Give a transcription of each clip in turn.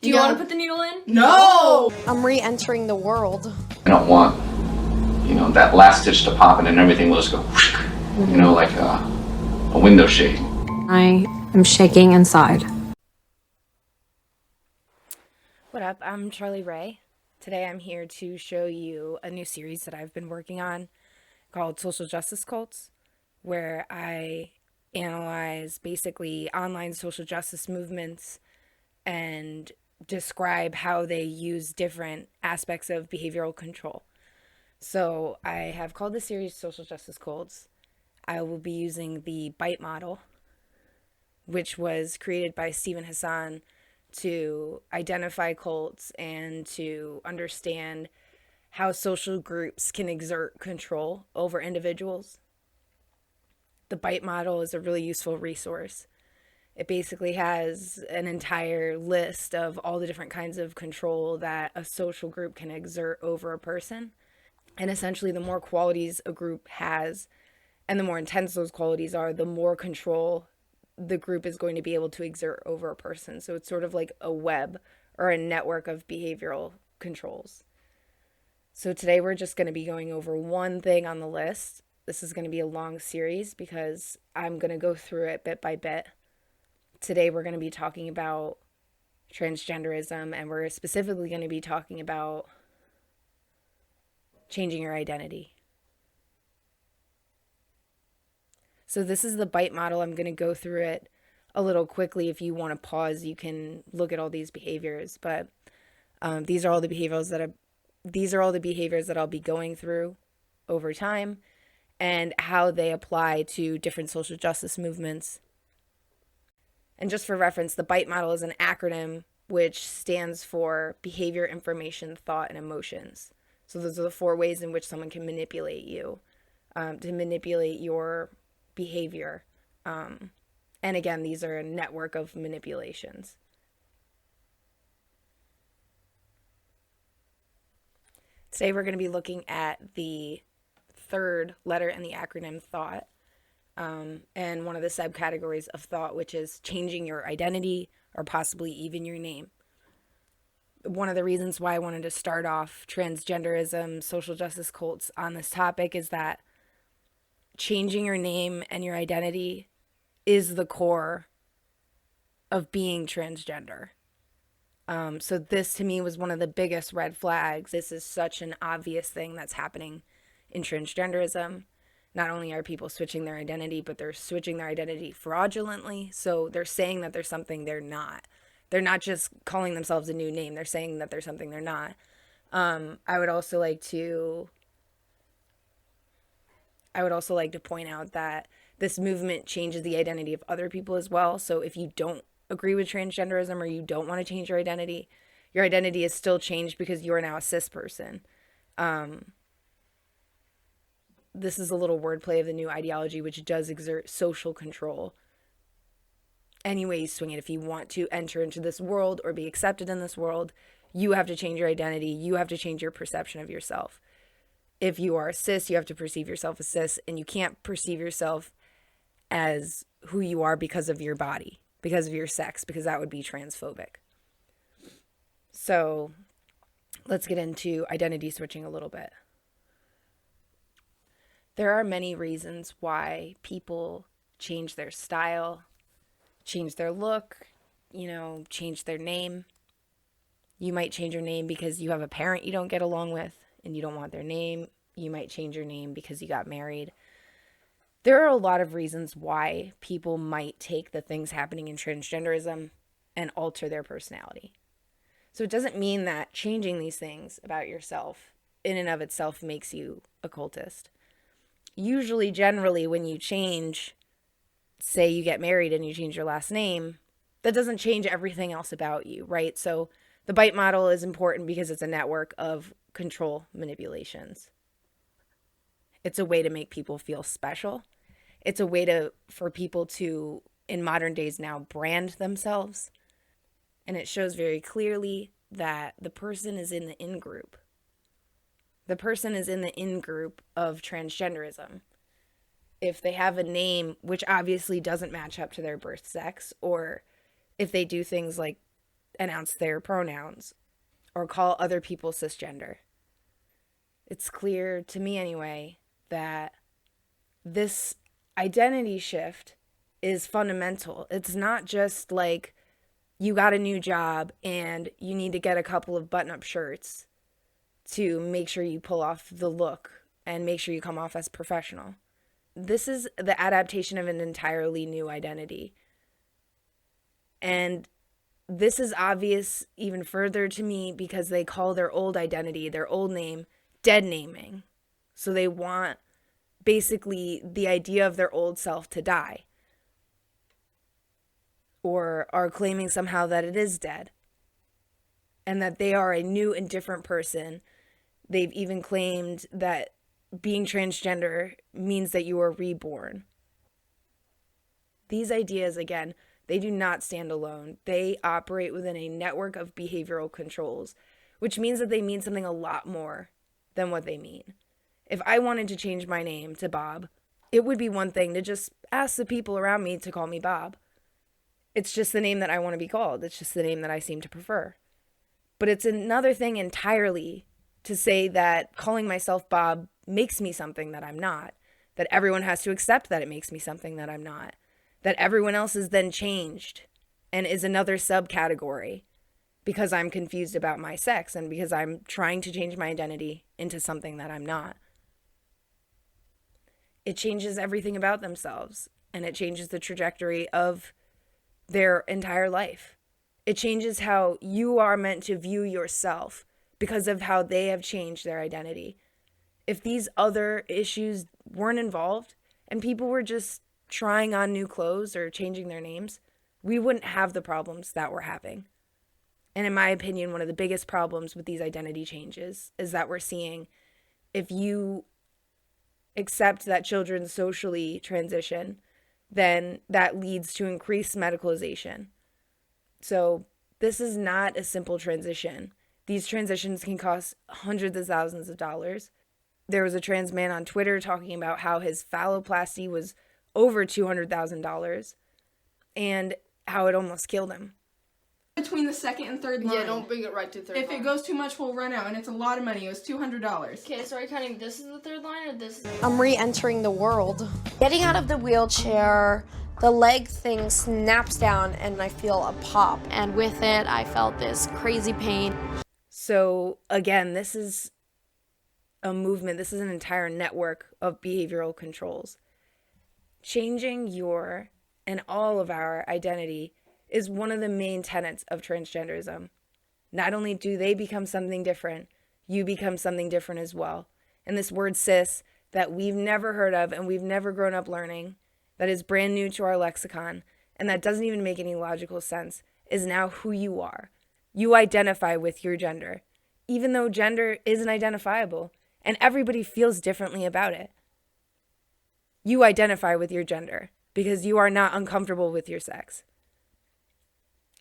Do you want to put the needle in? No! I'm re-entering the world. I don't want, that last stitch to pop in and everything will just go, like a window shade. I am shaking inside. What up? I'm Charlie Ray. Today I'm here to show you a new series that I've been working on called Social Justice Cults, where I analyze basically online social justice movements and describe how they use different aspects of behavioral control. So I have called the series Social Justice Cults. I will be using the BITE model, which was created by Steven Hassan to identify cults and to understand how social groups can exert control over individuals. The BITE model is a really useful resource. It basically has an entire list of all the different kinds of control that a social group can exert over a person. And essentially, the more qualities a group has and the more intense those qualities are, the more control the group is going to be able to exert over a person. So it's sort of like a web or a network of behavioral controls. So today we're just going to be going over one thing on the list. This is going to be a long series because I'm going to go through it bit by bit. Today we're going to be talking about transgenderism, and we're specifically going to be talking about changing your identity. So this is the BITE model. I'm going to go through it a little quickly. If you want to pause, you can look at all these behaviors, but these are all the behaviors that I'll be going through over time and how they apply to different social justice movements. And just for reference, the BITE model is an acronym which stands for behavior, information, thought, and emotions. So those are the 4 ways in which someone can manipulate you, to manipulate your behavior. And again, these are a network of manipulations. Today we're going to be looking at the 3rd letter in the acronym thought, and one of the subcategories of thought, which is changing your identity or possibly even your name. One of the reasons why I wanted to start off transgenderism, social justice cults on this topic is that changing your name and your identity is the core of being transgender. So this to me was one of the biggest red flags. This is such an obvious thing that's happening in transgenderism. Not only are people switching their identity, but they're switching their identity fraudulently. So they're saying that there's something they're not. They're not just calling themselves a new name. They're saying that there's something they're not. I would also like to point out that this movement changes the identity of other people as well. So if you don't agree with transgenderism or you don't want to change your identity is still changed because you're now a cis person. This is a little wordplay of the new ideology, which does exert social control. Any way you swing it, if you want to enter into this world or be accepted in this world, you have to change your identity. You have to change your perception of yourself. If you are a cis, you have to perceive yourself as cis, and you can't perceive yourself as who you are because of your body, because of your sex, because that would be transphobic. So let's get into identity switching a little bit. There are many reasons why people change their style, change their look, change their name. You might change your name because you have a parent you don't get along with and you don't want their name. You might change your name because you got married. There are a lot of reasons why people might take the things happening in transgenderism and alter their personality. So it doesn't mean that changing these things about yourself in and of itself makes you a cultist. Usually, generally, when you change, say you get married and you change your last name, that doesn't change everything else about you, right? So the BITE model is important because it's a network of control manipulations. It's a way to make people feel special. It's a way for people to, in modern days now, brand themselves. And it shows very clearly that the person is in the in-group. The person is in the in-group of transgenderism. If they have a name which obviously doesn't match up to their birth sex, or if they do things like announce their pronouns or call other people cisgender. It's clear to me anyway that this identity shift is fundamental. It's not just like you got a new job and you need to get a couple of button-up shirts to make sure you pull off the look and make sure you come off as professional. This is the adaptation of an entirely new identity. And this is obvious even further to me because they call their old identity, their old name, dead naming. So they want basically the idea of their old self to die, or are claiming somehow that it is dead and that they are a new and different person. They've even claimed that being transgender means that you are reborn. These ideas, again, they do not stand alone. They operate within a network of behavioral controls, which means that they mean something a lot more than what they mean. If I wanted to change my name to Bob, it would be one thing to just ask the people around me to call me Bob. It's just the name that I want to be called. It's just the name that I seem to prefer. But it's another thing entirely to say that calling myself Bob makes me something that I'm not, that everyone has to accept that it makes me something that I'm not, that everyone else is then changed and is another subcategory because I'm confused about my sex and because I'm trying to change my identity into something that I'm not. It changes everything about themselves, and it changes the trajectory of their entire life. It changes how you are meant to view yourself because of how they have changed their identity. If these other issues weren't involved and people were just trying on new clothes or changing their names, we wouldn't have the problems that we're having. And in my opinion, one of the biggest problems with these identity changes is that we're seeing, if you accept that children socially transition, then that leads to increased medicalization. So this is not a simple transition. These transitions can cost hundreds of thousands of dollars. There was a trans man on Twitter talking about how his phalloplasty was over $200,000 and how it almost killed him. Between the second and third line. Yeah, don't bring it right to third If line. it goes too much, we'll run out, and it's a lot of money. It was $200. Okay, so are you counting this is the third line or this? I'm re-entering the world. Getting out of the wheelchair, the leg thing snaps down and I feel a pop. And with it, I felt this crazy pain. So again, this is a movement. This is an entire network of behavioral controls. Changing your and all of our identity is one of the main tenets of transgenderism. Not only do they become something different, you become something different as well. And this word cis that we've never heard of and we've never grown up learning, that is brand new to our lexicon, and that doesn't even make any logical sense, is now who you are. You identify with your gender, even though gender isn't identifiable, and everybody feels differently about it. You identify with your gender because you are not uncomfortable with your sex.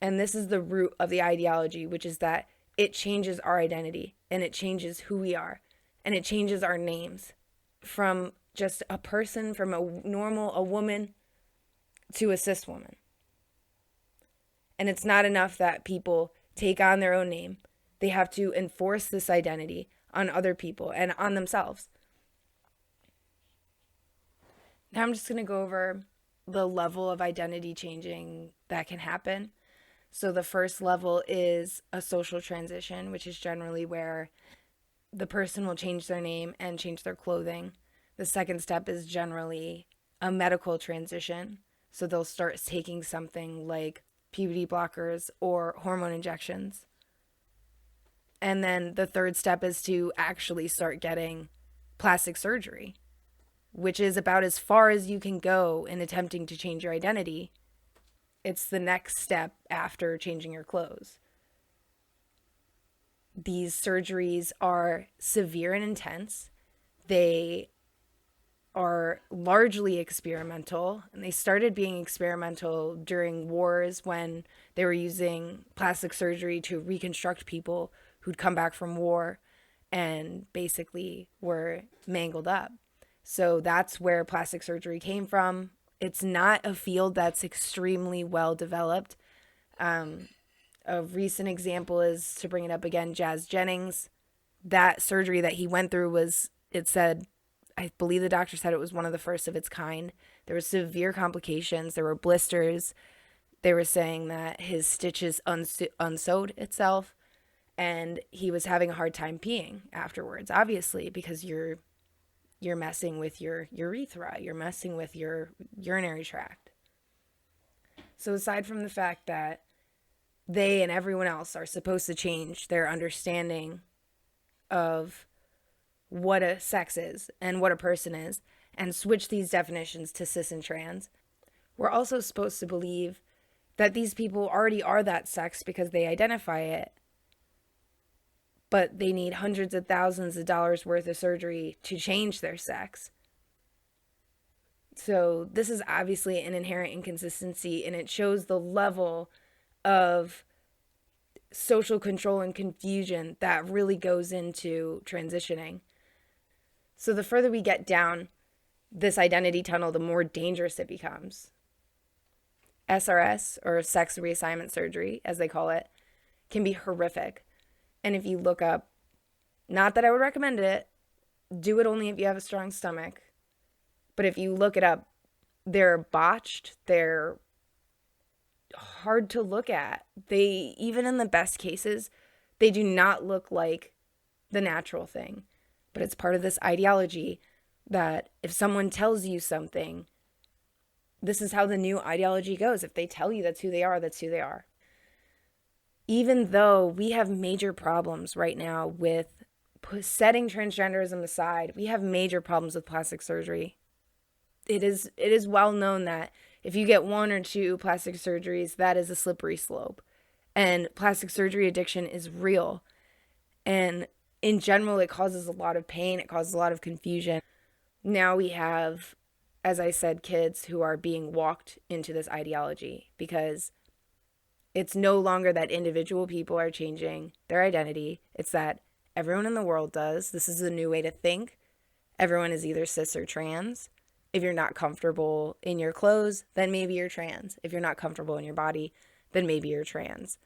And this is the root of the ideology, which is that it changes our identity and it changes who we are and it changes our names from just a person, from a woman to a cis woman. And it's not enough that people take on their own name. They have to enforce this identity on other people and on themselves. Now I'm just going to go over the level of identity changing that can happen. So the first level is a social transition, which is generally where the person will change their name and change their clothing. The second step is generally a medical transition. So they'll start taking something like puberty blockers or hormone injections. And then the third step is to actually start getting plastic surgery, which is about as far as you can go in attempting to change your identity. It's the next step after changing your clothes. These surgeries are severe and intense. They are largely experimental, and they started being experimental during wars when they were using plastic surgery to reconstruct people who'd come back from war and basically were mangled up. So that's where plastic surgery came from. It's not a field that's extremely well developed. A recent example is, to bring it up again, Jazz Jennings. That surgery that he went through was, it said, I believe the doctor said it was one of the first of its kind. There were severe complications. There were blisters. They were saying that his stitches unsewed itself, and he was having a hard time peeing afterwards, obviously, because you're messing with your urethra. You're messing with your urinary tract. So aside from the fact that they and everyone else are supposed to change their understanding of what a sex is and what a person is, and switch these definitions to cis and trans, we're also supposed to believe that these people already are that sex because they identify it, but they need hundreds of thousands of dollars worth of surgery to change their sex. So this is obviously an inherent inconsistency, and it shows the level of social control and confusion that really goes into transitioning. So the further we get down this identity tunnel, the more dangerous it becomes. SRS, or sex reassignment surgery, as they call it, can be horrific. And if you look up, not that I would recommend it, do it only if you have a strong stomach. But if you look it up, they're botched, they're hard to look at. They, even in the best cases, they do not look like the natural thing. But it's part of this ideology that if someone tells you something, this is how the new ideology goes. If they tell you that's who they are, that's who they are. Even though we have major problems right now with setting transgenderism aside, we have major problems with plastic surgery. It is well known that if you get 1 or 2 plastic surgeries, that is a slippery slope. And plastic surgery addiction is real. And in general, it causes a lot of pain. It causes a lot of confusion. Now we have, as I said, kids who are being walked into this ideology because it's no longer that individual people are changing their identity. It's that everyone in the world does. This is a new way to think. Everyone is either cis or trans. If you're not comfortable in your clothes, then maybe you're trans. If you're not comfortable in your body, then maybe you're trans.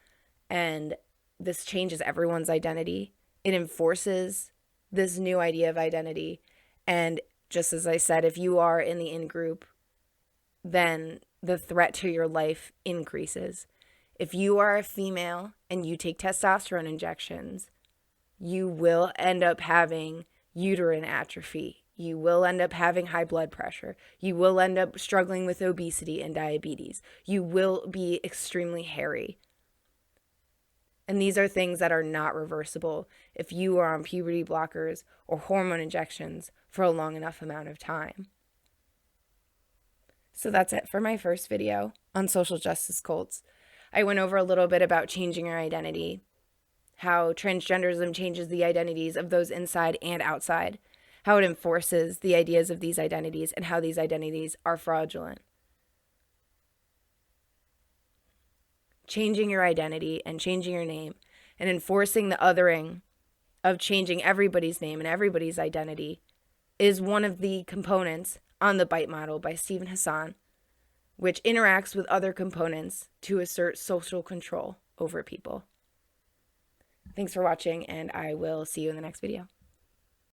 And this changes everyone's identity. It enforces this new idea of identity. And just as I said, if you are in the in-group, then the threat to your life increases. If you are a female and you take testosterone injections, you will end up having uterine atrophy. You will end up having high blood pressure. You will end up struggling with obesity and diabetes. You will be extremely hairy. And these are things that are not reversible if you are on puberty blockers or hormone injections for a long enough amount of time. So that's it for my first video on social justice cults. I went over a little bit about changing your identity, how transgenderism changes the identities of those inside and outside, how it enforces the ideas of these identities, and how these identities are fraudulent. Changing your identity and changing your name and enforcing the othering of changing everybody's name and everybody's identity is one of the components on the BITE model by Steven Hassan, which interacts with other components to assert social control over people. Thanks for watching, and I will see you in the next video.